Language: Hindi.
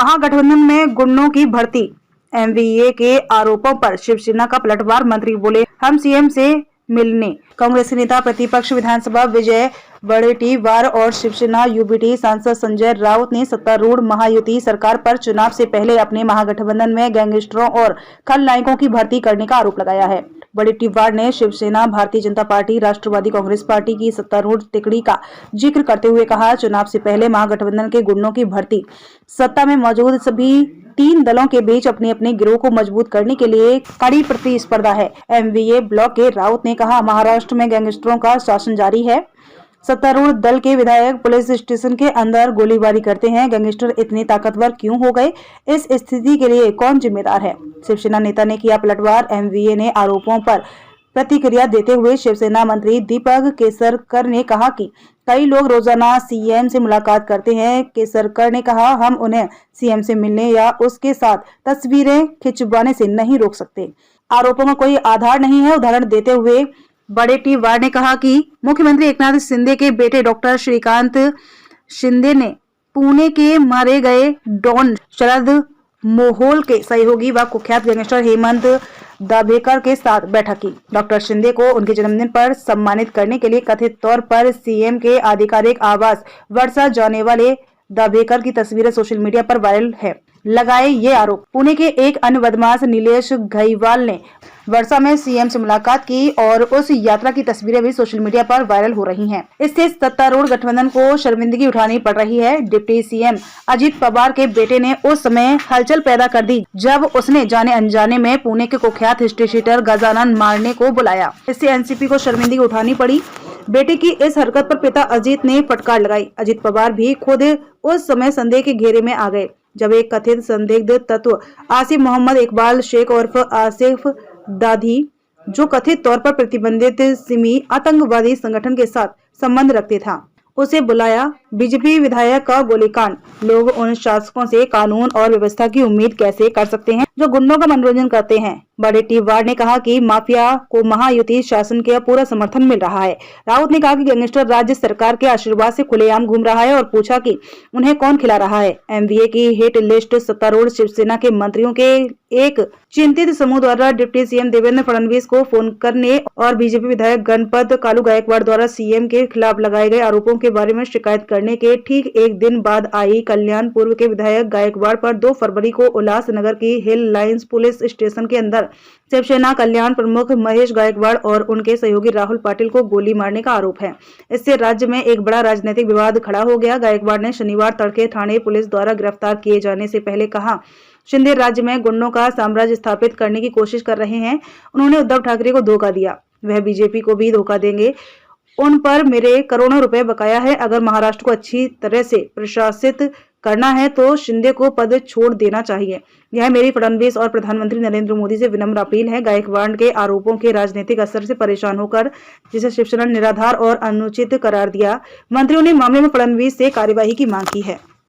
महागठबंधन में गुंडों की भर्ती, एमवीए के आरोपों पर शिवसेना का पलटवार। मंत्री बोले, हम सीएम से मिलने। कांग्रेस नेता प्रतिपक्ष विधानसभा विजय वडेट्टीवार और शिवसेना यूबीटी सांसद संजय राउत ने सत्तारूढ़ महायुति सरकार पर चुनाव से पहले अपने महागठबंधन में गैंगस्टरों और खलनायकों की भर्ती करने का आरोप लगाया है। वडेट्टीवार ने शिवसेना, भारतीय जनता पार्टी, राष्ट्रवादी कांग्रेस पार्टी की सत्तारूढ़ तिकड़ी का जिक्र करते हुए कहा, चुनाव से पहले महागठबंधन के गुंडों की भर्ती सत्ता में मौजूद सभी 3 दलों के बीच अपने अपने गिरोह को मजबूत करने के लिए कड़ी प्रतिस्पर्धा है। एमवीए ब्लॉक के राउत ने कहा, महाराष्ट्र में गैंगस्टरों का शासन जारी है। सत्तारूढ़ दल के विधायक पुलिस स्टेशन के अंदर गोलीबारी करते हैं। गैंगस्टर इतने ताकतवर क्यों हो गए? इस स्थिति के लिए कौन जिम्मेदार है? शिवसेना नेता ने किया पलटवार। एमवीए ने आरोपों पर प्रतिक्रिया देते हुए शिवसेना मंत्री दीपक केसरकर ने कहा कि कई लोग रोजाना सीएम से मुलाकात करते हैं। केसरकर ने कहा, हम उन्हें सीएम से मिलने या उसके साथ तस्वीरें खिंचवाने से नहीं रोक सकते। आरोपों का कोई आधार नहीं है। उदाहरण देते हुए वडेट्टीवार ने कहा कि मुख्यमंत्री एकनाथ शिंदे के बेटे डॉक्टर श्रीकांत शिंदे ने पुणे के मारे गए डॉन शरद मोहोल के सहयोगी व कुख्यात गैंगस्टर हेमंत दाभेकर के साथ बैठक की। डॉक्टर शिंदे को उनके जन्मदिन पर सम्मानित करने के लिए कथित तौर पर सीएम के आधिकारिक आवास वर्षा जाने वाले दाभेकर की तस्वीरें सोशल मीडिया पर वायरल है। लगाए ये आरोप। पुणे के एक अन्य बदमाश नीलेश घईवाल ने वर्षा में सीएम से मुलाकात की और उस यात्रा की तस्वीरें भी सोशल मीडिया पर वायरल हो रही हैं। इससे सत्तारूढ़ गठबंधन को शर्मिंदगी उठानी पड़ रही है। डिप्टी सीएम अजित पवार के बेटे ने उस समय हलचल पैदा कर दी जब उसने जाने अनजाने में पुणे के कुख्यात हिस्ट्री शीटर गजानन मारने को बुलाया। इससे एनसीपी को शर्मिंदगी उठानी पड़ी। बेटे की इस हरकत पर पिता अजित ने फटकार लगाई। अजित पवार भी खुद उस समय संदेह के घेरे में आ गए जब एक कथित संदिग्ध तत्व आसिफ मोहम्मद इकबाल शेख उर्फ आसिफ दादी, जो कथित तौर पर प्रतिबंधित सिमी आतंकवादी संगठन के साथ संबंध रखते था, उसे बुलाया। बीजेपी विधायक का गोलीकांड। लोग उन शासकों से कानून और व्यवस्था की उम्मीद कैसे कर सकते हैं जो गुंडों का मनोरंजन करते हैं? वडेट्टीवार ने कहा कि माफिया को महायुति शासन का पूरा समर्थन मिल रहा है। राउत ने कहा कि गैंगस्टर राज्य सरकार के आशीर्वाद से खुलेआम घूम रहा है और पूछा कि उन्हें कौन खिला रहा है। एमवीए की हिट लिस्ट सत्तारूढ़ शिवसेना के मंत्रियों के एक चिंतित समूह द्वारा डिप्टी सीएम देवेंद्र फडणवीस को फोन करने और बीजेपी विधायक गणपत कालू गायकवाड़ द्वारा सीएम के खिलाफ लगाए गए आरोपों के बारे में शिकायत करने के ठीक एक दिन बाद आई। कल्याणपुर के विधायक गायकवाड़ पर 2 फरवरी को उल्लासनगर की हिल लाइंस पुलिस स्टेशन के अंदर शिवसेना कल्याण प्रमुख महेश गायकवाड़ और उनके सहयोगी राहुल पाटिल को गोली मारने का आरोप है। इससे राज्य में एक बड़ा राजनीतिक विवाद खड़ा हो गया। गायकवाड़ ने शनिवार तड़के थाने पुलिस द्वारा गिरफ्तार किए जाने से पहले कहा, शिंदे राज्य में गुंडों का साम्राज्य स्थापित करने की कोशिश कर रहे हैं। उन्होंने उद्धव ठाकरे को धोखा दिया, वह बीजेपी को भी धोखा देंगे। उन पर मेरे करोड़ों रुपए बकाया है। अगर महाराष्ट्र को अच्छी तरह से प्रशासित करना है तो शिंदे को पद छोड़ देना चाहिए। यह मेरी फडणवीस और प्रधानमंत्री नरेंद्र मोदी से विनम्र अपील है। गायकवाड़ के आरोपों के राजनीतिक असर से परेशान होकर जिसे शिवसेना ने निराधार और अनुचित करार दिया, मंत्रियों ने मामले में फडणवीस से कार्यवाही की मांग की है।